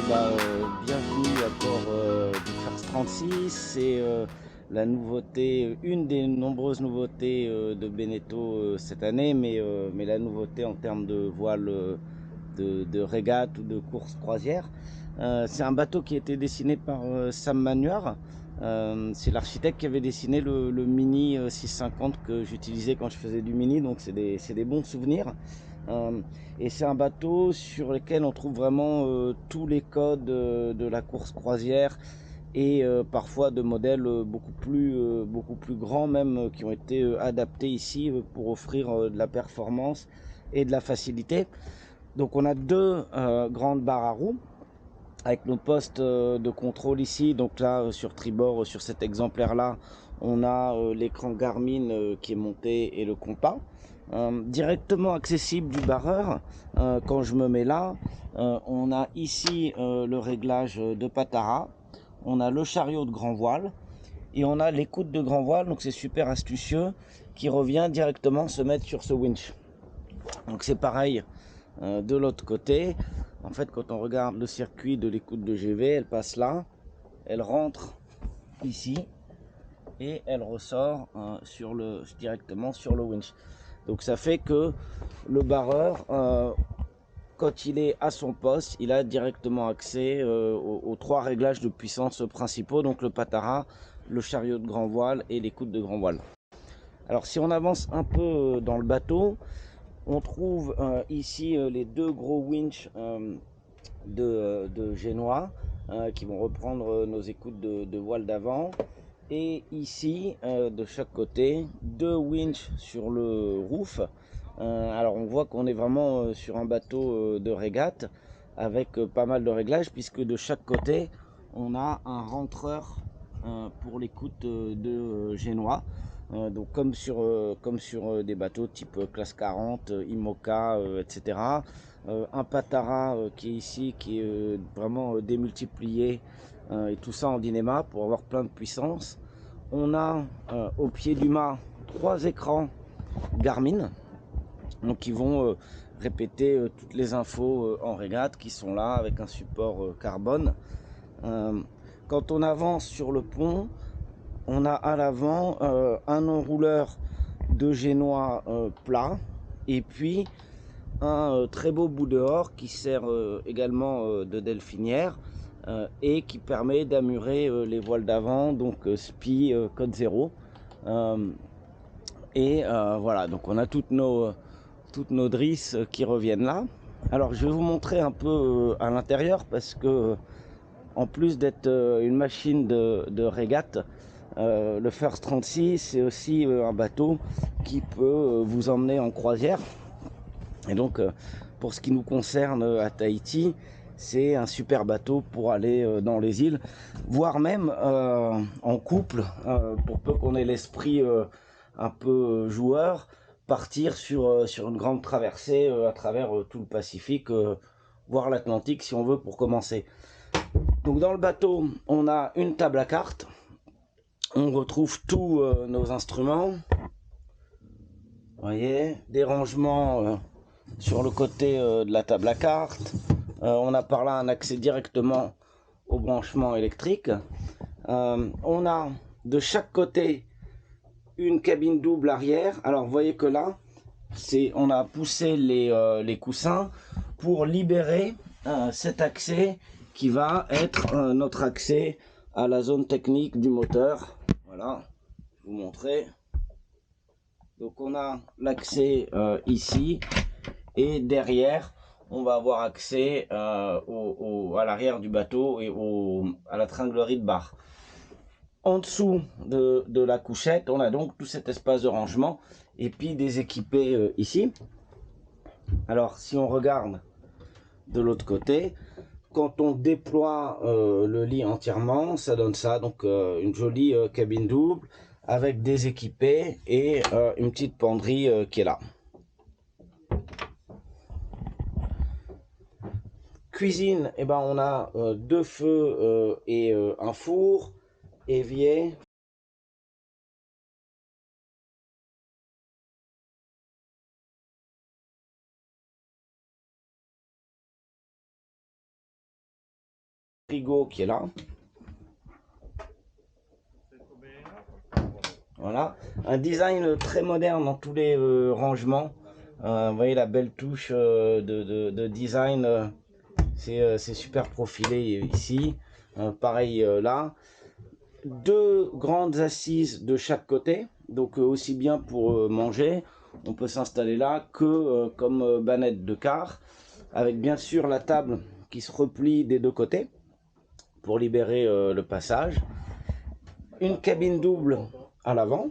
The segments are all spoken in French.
Bienvenue à bord du First 36. C'est la nouveauté, une des nombreuses nouveautés de Beneteau cette année, mais la nouveauté en termes de voile de régate ou de course croisière. C'est un bateau qui a été dessiné par Sam Manuar. C'est l'architecte qui avait dessiné le Mini 650 que j'utilisais quand je faisais du Mini, donc c'est des bons souvenirs. Et c'est un bateau sur lequel on trouve vraiment tous les codes de la course croisière et parfois de modèles beaucoup plus grands même qui ont été adaptés ici pour offrir de la performance et de la facilité. Donc on a deux grandes barres à roues avec nos postes de contrôle ici. Donc là sur tribord, sur cet exemplaire là, on a l'écran Garmin qui est monté et le compas. Directement accessible du barreur, quand je me mets là, on a ici le réglage de Patara, on a le chariot de grand voile et on a l'écoute de grand voile, donc c'est super astucieux, qui revient directement se mettre sur ce winch. Donc c'est pareil de l'autre côté. En fait, quand on regarde le circuit de l'écoute de GV, elle passe là, elle rentre ici et elle ressort directement sur le winch. Donc ça fait que le barreur, quand il est à son poste, il a directement accès aux trois réglages de puissance principaux, donc le Patara, le chariot de grand voile et l'écoute de grand voile. Alors si on avance un peu dans le bateau, on trouve ici les deux gros winches de Génois qui vont reprendre nos écoutes de voile d'avant. Et ici, de chaque côté, deux winches sur le roof. Alors on voit qu'on est vraiment sur un bateau de régate avec pas mal de réglages, puisque de chaque côté, on a un rentreur pour l'écoute de Génois. Donc comme sur des bateaux type classe 40, IMOCA, etc. Un Patara qui est ici, qui est vraiment démultiplié, et tout ça en dynéma pour avoir plein de puissance. On a au pied du mât trois écrans Garmin, donc qui vont répéter toutes les infos en régate qui sont là avec un support carbone. Quand on avance sur le pont, on a à l'avant un enrouleur de génois plat et puis un très beau bout dehors qui sert également de delphinière et qui permet d'amurer les voiles d'avant, donc SPI code 0. Voilà, donc on a toutes nos drisses qui reviennent là. Alors je vais vous montrer un peu à l'intérieur parce que en plus d'être une machine de régate, le First 36 c'est aussi un bateau qui peut vous emmener en croisière. Et donc pour ce qui nous concerne à Tahiti, c'est un super bateau pour aller dans les îles, voire même en couple, pour peu qu'on ait l'esprit un peu joueur, partir sur une grande traversée à travers tout le Pacifique, voire l'Atlantique si on veut pour commencer. Donc dans le bateau, on a une table à cartes, on retrouve tous nos instruments, vous voyez, des rangements sur le côté de la table à cartes. On a par là un accès directement au branchement électrique. On a de chaque côté une cabine double arrière. Alors vous voyez que là, on a poussé les coussins pour libérer cet accès qui va être notre accès à la zone technique du moteur. Voilà, je vais vous montrer. Donc on a l'accès ici et derrière on va avoir accès à l'arrière du bateau et à la tringlerie de barre. En dessous de la couchette, on a donc tout cet espace de rangement et puis des équipés ici. Alors si on regarde de l'autre côté, quand on déploie le lit entièrement, ça donne ça, donc une jolie cabine double avec des équipés et une petite penderie qui est là. Cuisine, eh ben, on a deux feux et un four, évier. frigo qui est là. Voilà, un design très moderne dans tous les rangements. Vous voyez la belle touche de design, c'est super profilé ici. Pareil là. Deux grandes assises de chaque côté, donc aussi bien pour manger, on peut s'installer là que comme banette de car, avec bien sûr la table qui se replie des deux côtés pour libérer le passage. Une cabine double à l'avant.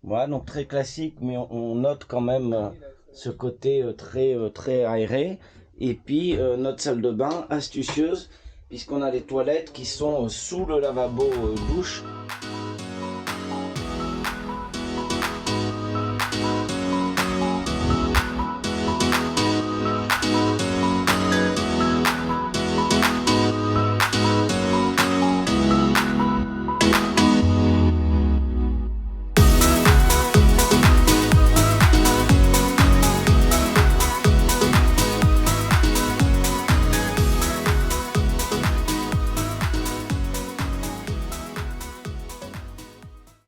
Voilà, donc très classique, mais on note quand même ce côté très aéré. Et puis notre salle de bain astucieuse, puisqu'on a les toilettes qui sont sous le lavabo douche.